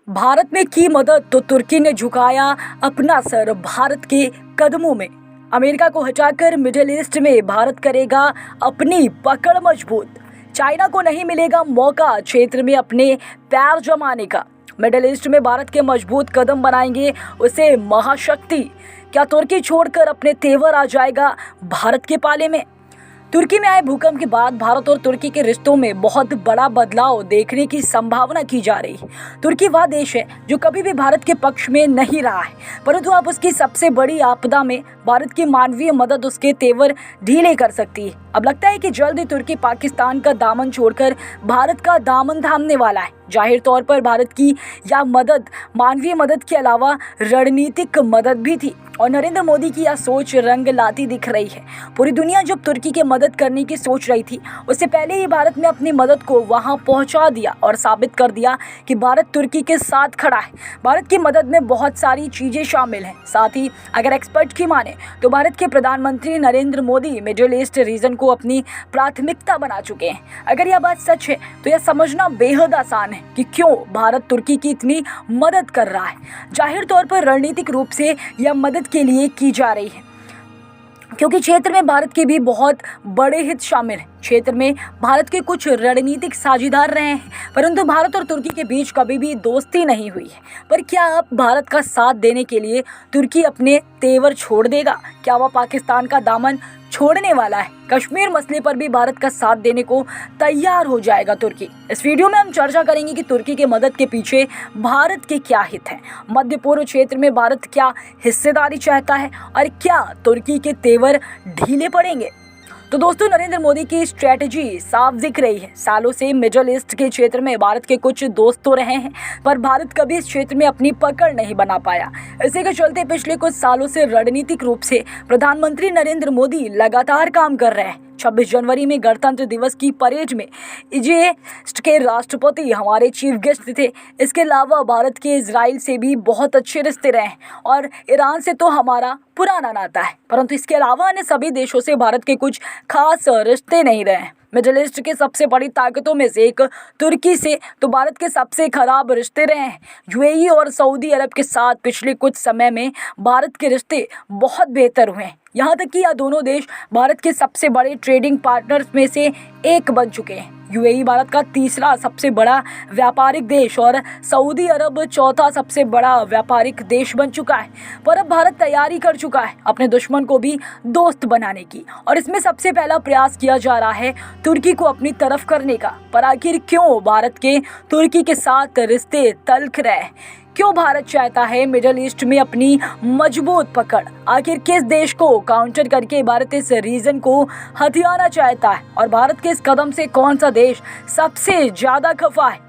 भारत ने की मदद तो तुर्की ने झुकाया अपना सर भारत के कदमों में। अमेरिका को हटाकर मिडिल ईस्ट में भारत करेगा अपनी पकड़ मजबूत। चाइना को नहीं मिलेगा मौका क्षेत्र में अपने पैर जमाने का। मिडिल ईस्ट में भारत के मजबूत कदम बनाएंगे उसे महाशक्ति। क्या तुर्की छोड़कर अपने तेवर आ जाएगा भारत के पाले में? तुर्की में आए भूकंप के बाद भारत और तुर्की के रिश्तों में बहुत बड़ा बदलाव देखने की संभावना की जा रही है। तुर्की वह देश है जो कभी भी भारत के पक्ष में नहीं रहा है, परंतु अब उसकी सबसे बड़ी आपदा में भारत की मानवीय मदद उसके तेवर ढीले कर सकती है। अब लगता है कि जल्द ही तुर्की पाकिस्तान का दामन छोड़कर भारत का दामन थामने वाला है। जाहिर तौर पर भारत की यह मदद मानवीय मदद के अलावा रणनीतिक मदद भी थी और नरेंद्र मोदी की यह सोच रंग लाती दिख रही है। पूरी दुनिया जब तुर्की की मदद करने की सोच रही थी, उससे पहले ही भारत ने अपनी मदद को वहां पहुंचा दिया और साबित कर दिया कि भारत तुर्की के साथ खड़ा है। भारत की मदद में बहुत सारी चीज़ें शामिल हैं। साथ ही अगर एक्सपर्ट की माने तो भारत के प्रधानमंत्री Narendra Modi middle east region को अपनी प्राथमिकता बना चुके हैं। अगर यह बात सच है तो यह समझना बेहद आसान है कि क्यों भारत तुर्की की इतनी मदद कर रहा है। जाहिर तौर पर रणनीतिक रूप से यह मदद के लिए की जा रही है, क्योंकि क्षेत्र में भारत के भी बहुत बड़े हित शामिल हैं। क्षेत्र में भारत के कुछ रणनीतिक साझेदार रहे हैं, परंतु भारत और तुर्की के बीच कभी भी दोस्ती नहीं हुई है। पर क्या अब भारत का साथ देने के लिए तुर्की अपने तेवर छोड़ देगा? क्या वह पाकिस्तान का दामन छोड़ने वाला है? कश्मीर मसले पर भी भारत का साथ देने को तैयार हो जाएगा तुर्की? इस वीडियो में हम चर्चा करेंगे कि तुर्की के मदद के पीछे भारत के क्या हित हैं, मध्य पूर्व क्षेत्र में भारत क्या हिस्सेदारी चाहता है और क्या तुर्की के तेवर ढीले पड़ेंगे। तो दोस्तों, नरेंद्र मोदी की स्ट्रैटेजी साफ दिख रही है। सालों से मिडिल ईस्ट के क्षेत्र में भारत के कुछ दोस्त तो रहे हैं, पर भारत कभी इस क्षेत्र में अपनी पकड़ नहीं बना पाया। इसी के चलते पिछले कुछ सालों से रणनीतिक रूप से प्रधानमंत्री नरेंद्र मोदी लगातार काम कर रहे हैं। 26 जनवरी में गणतंत्र दिवस की परेड में इजिप्ट के राष्ट्रपति हमारे चीफ गेस्ट थे। इसके अलावा भारत के इजराइल से भी बहुत अच्छे रिश्ते रहे हैं और ईरान से तो हमारा पुराना नाता है, परंतु इसके अलावा अन्य सभी देशों से भारत के कुछ खास रिश्ते नहीं रहे हैं। मिडिल ईस्ट के सबसे बड़ी ताकतों में से एक तुर्की से तो भारत के सबसे खराब रिश्ते रहे हैं। यूएई और सऊदी अरब के साथ पिछले कुछ समय में भारत के रिश्ते बहुत बेहतर हुए हैं। यहाँ तक कि यह दोनों देश भारत के सबसे बड़े ट्रेडिंग पार्टनर्स में से एक बन चुके हैं। यूएई भारत का तीसरा सबसे बड़ा व्यापारिक देश और सऊदी अरब चौथा सबसे बड़ा व्यापारिक देश बन चुका है। पर अब भारत तैयारी कर चुका है अपने दुश्मन को भी दोस्त बनाने की, और इसमें सबसे पहला प्रयास किया जा रहा है तुर्की को अपनी तरफ करने का। पर आखिर क्यों भारत के तुर्की के साथ रिश्ते तल्ख रहे? क्यों भारत चाहता है मिडिल ईस्ट में अपनी मजबूत पकड़? आखिर किस देश को काउंटर करके भारत इस रीजन को हथियाना चाहता है? और भारत के इस कदम से कौन सा देश सबसे ज्यादा खफा है?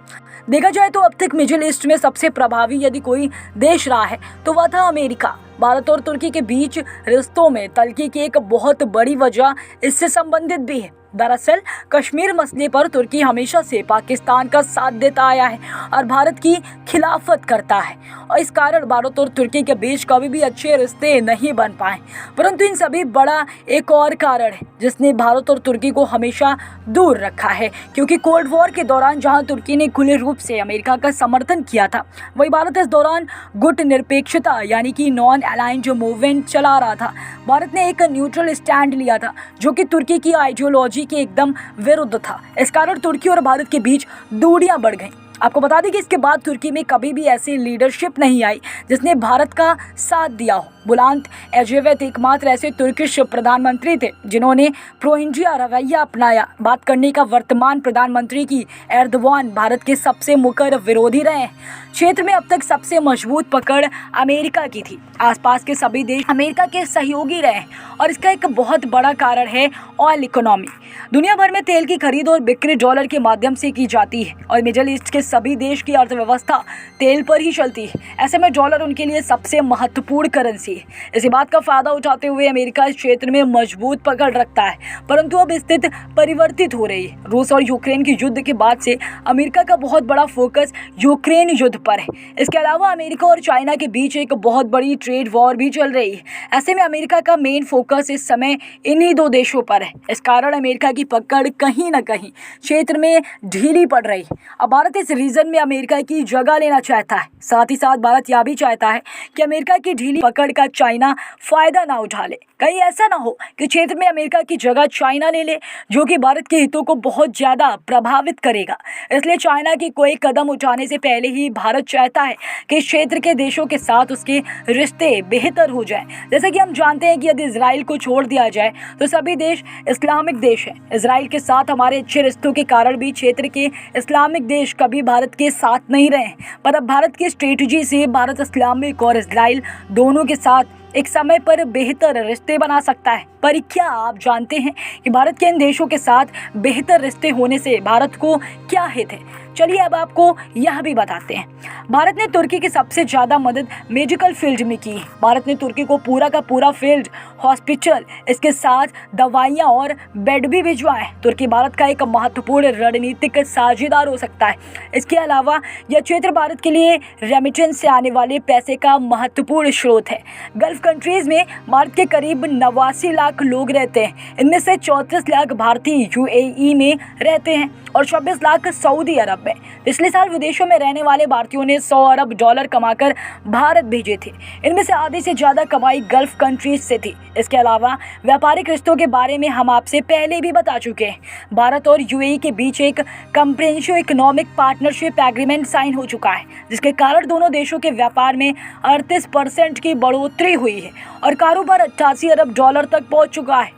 देखा जाए तो अब तक मिडिल ईस्ट में सबसे प्रभावी यदि कोई देश रहा है तो वह था अमेरिका। भारत और तुर्की के बीच रिश्तों में तल्खी की एक बहुत बड़ी वजह इससे संबंधित भी है। दरअसल कश्मीर मसले पर तुर्की हमेशा से पाकिस्तान का साथ देता आया है और भारत की खिलाफत करता है, और इस कारण भारत और तुर्की के बीच कभी भी अच्छे रिश्ते नहीं बन पाए। परंतु इन सभी बड़ा एक और कारण है जिसने भारत और तुर्की को हमेशा दूर रखा है, क्योंकि कोल्ड वॉर के दौरान जहां तुर्की ने खुले रूप से अमेरिका का समर्थन किया था, वही भारत इस दौरान गुट निरपेक्षता यानी कि नॉन अलाइंड मूवमेंट चला रहा था। भारत ने एक न्यूट्रल स्टैंड लिया था जो कि तुर्की की आइडियोलॉजी के एकदम विरुद्ध था। इस कारण तुर्की और भारत के बीच दूरियां बढ़ गईं। आपको बता दें कि इसके बाद तुर्की में कभी भी ऐसी लीडरशिप नहीं आई जिसने भारत का साथ दिया हो। बुलांत एजेवेत एकमात्र ऐसे तुर्किश प्रधानमंत्री थे जिन्होंने प्रो इंडिया रवैया अपनाया। बात करने का वर्तमान प्रधानमंत्री की एर्दोगान भारत के सबसे मुखर विरोधी रहे हैं। क्षेत्र में अब तक सबसे मजबूत पकड़ अमेरिका की थी। आसपास के सभी देश अमेरिका के सहयोगी रहे और इसका एक बहुत बड़ा कारण है ऑयल इकोनॉमी। दुनिया भर में तेल की खरीद और बिक्री डॉलर के माध्यम से की जाती है और मिडिल ईस्ट के सभी देश की अर्थव्यवस्था तेल पर ही चलती है। ऐसे में डॉलर उनके लिए सबसे महत्वपूर्ण करेंसी है। है। इसी बात का फायदा उठाते हुए अमेरिका इस क्षेत्र में मजबूत पकड़ रखता है, परंतु अब स्थिति परिवर्तित हो रही है। रूस और यूक्रेन के युद्ध के बाद से अमेरिका का बहुत बड़ा फोकस यूक्रेन युद्ध पर है। इसके अलावा अमेरिका और चाइना के बीच एक बहुत बड़ी ट्रेड वॉर भी चल रही है। ऐसे में अमेरिका का मेन फोकस इस समय इन्हीं दो देशों पर है। इस कारण अमेरिका की पकड़ कहीं ना कहीं क्षेत्र में ढीली पड़ रही है। अब भारत इस रीजन में अमेरिका की जगह लेना चाहता है। साथ ही साथ भारत यह भी चाहता है कि अमेरिका की ढीली पकड़ का चाइना फायदा ना उठा ले। कहीं ऐसा ना हो कि क्षेत्र में अमेरिका की जगह चाइना ले ले, जो कि भारत के हितों को बहुत ज़्यादा प्रभावित करेगा। इसलिए चाइना की कोई कदम उठाने से पहले ही भारत चाहता है कि इस क्षेत्र के देशों के साथ उसके रिश्ते बेहतर हो जाएं। जैसे कि हम जानते हैं कि यदि इजराइल को छोड़ दिया जाए तो सभी देश इस्लामिक देश हैं। इजराइल के साथ हमारे अच्छे रिश्तों के कारण भी क्षेत्र के इस्लामिक देश कभी भारत के साथ नहीं रहे, पर अब भारत की स्ट्रेटजी से भारत इस्लामिक और इजराइल दोनों के साथ एक समय पर बेहतर रिश्ते बना सकता है। पर क्या आप जानते हैं कि भारत के इन देशों के साथ बेहतर रिश्ते होने से भारत को क्या हित है? चलिए अब आपको यह भी बताते हैं। भारत ने तुर्की की सबसे ज़्यादा मदद मेडिकल फील्ड में की है। भारत ने तुर्की को पूरा का पूरा फील्ड हॉस्पिटल, इसके साथ दवाइयाँ और बेड भी भिजवाए। तुर्की भारत का एक महत्वपूर्ण रणनीतिक साझेदार हो सकता है। इसके अलावा यह क्षेत्र भारत के लिए रेमिटेंस से आने वाले पैसे का महत्वपूर्ण स्रोत है। गल्फ कंट्रीज में भारत के करीब 89 लाख लोग रहते हैं। इनमें से 34 लाख भारतीय यूएई में रहते हैं और 26 लाख सऊदी अरब में। पिछले साल विदेशों में रहने वाले भारतीयों ने 100 अरब डॉलर कमाकर भारत भेजे थे। इनमें से आधे से ज़्यादा कमाई गल्फ कंट्रीज से थी। इसके अलावा व्यापारिक रिश्तों के बारे में हम आपसे पहले भी बता चुके हैं। भारत और यूएई के बीच एक comprehensive economic partnership agreement sign हो चुका है, जिसके कारण दोनों देशों के व्यापार में 38% की बढ़ोतरी हुई है और कारोबार 88 अरब डॉलर तक पहुंच चुका है।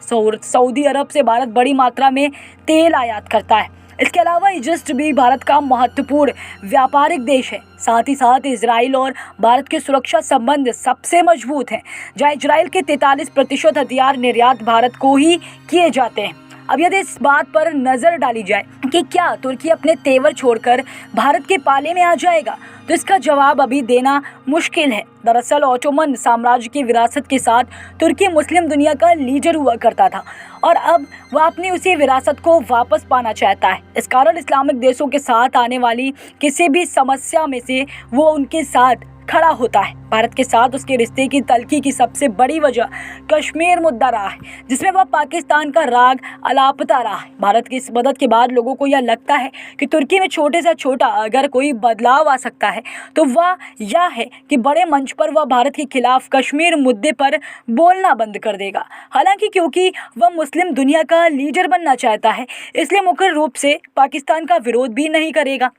सऊदी अरब से भारत बड़ी मात्रा में तेल आयात करता है। इसके अलावा इजिप्ट भी भारत का महत्वपूर्ण व्यापारिक देश है। साथ ही साथ इजराइल और भारत के सुरक्षा संबंध सबसे मजबूत हैं, जहां इजराइल के 43% हथियार निर्यात भारत को ही किए जाते हैं। अब यदि इस बात पर नज़र डाली जाए कि क्या तुर्की अपने तेवर छोड़कर भारत के पाले में आ जाएगा, तो इसका जवाब अभी देना मुश्किल है। दरअसल ओटोमन साम्राज्य की विरासत के साथ तुर्की मुस्लिम दुनिया का लीडर हुआ करता था और अब वह अपनी उसी विरासत को वापस पाना चाहता है। इस कारण इस्लामिक देशों के साथ आने वाली किसी भी समस्या में से वो उनके साथ खड़ा होता है। भारत के साथ उसके रिश्ते की तल्खी की सबसे बड़ी वजह कश्मीर मुद्दा रहा है, जिसमें वह पाकिस्तान का राग अलापता रहा है। भारत की इस मदद के बाद लोगों को यह लगता है कि तुर्की में छोटे से छोटा अगर कोई बदलाव आ सकता है तो वह यह है कि बड़े मंच पर वह भारत के खिलाफ कश्मीर मुद्दे पर बोलना बंद कर देगा। हालांकि क्योंकि वह मुस्लिम दुनिया का लीडर बनना चाहता है, इसलिए मुख्य रूप से पाकिस्तान का विरोध भी नहीं करेगा।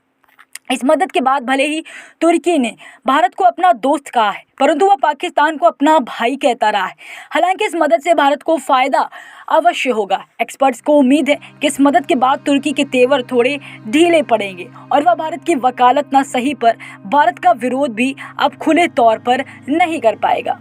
इस मदद के बाद भले ही तुर्की ने भारत को अपना दोस्त कहा है, परंतु वह पाकिस्तान को अपना भाई कहता रहा है। हालांकि इस मदद से भारत को फायदा अवश्य होगा। एक्सपर्ट्स को उम्मीद है कि इस मदद के बाद तुर्की के तेवर थोड़े ढीले पड़ेंगे और वह भारत की वकालत ना सही पर भारत का विरोध भी अब खुले तौर पर नहीं कर पाएगा।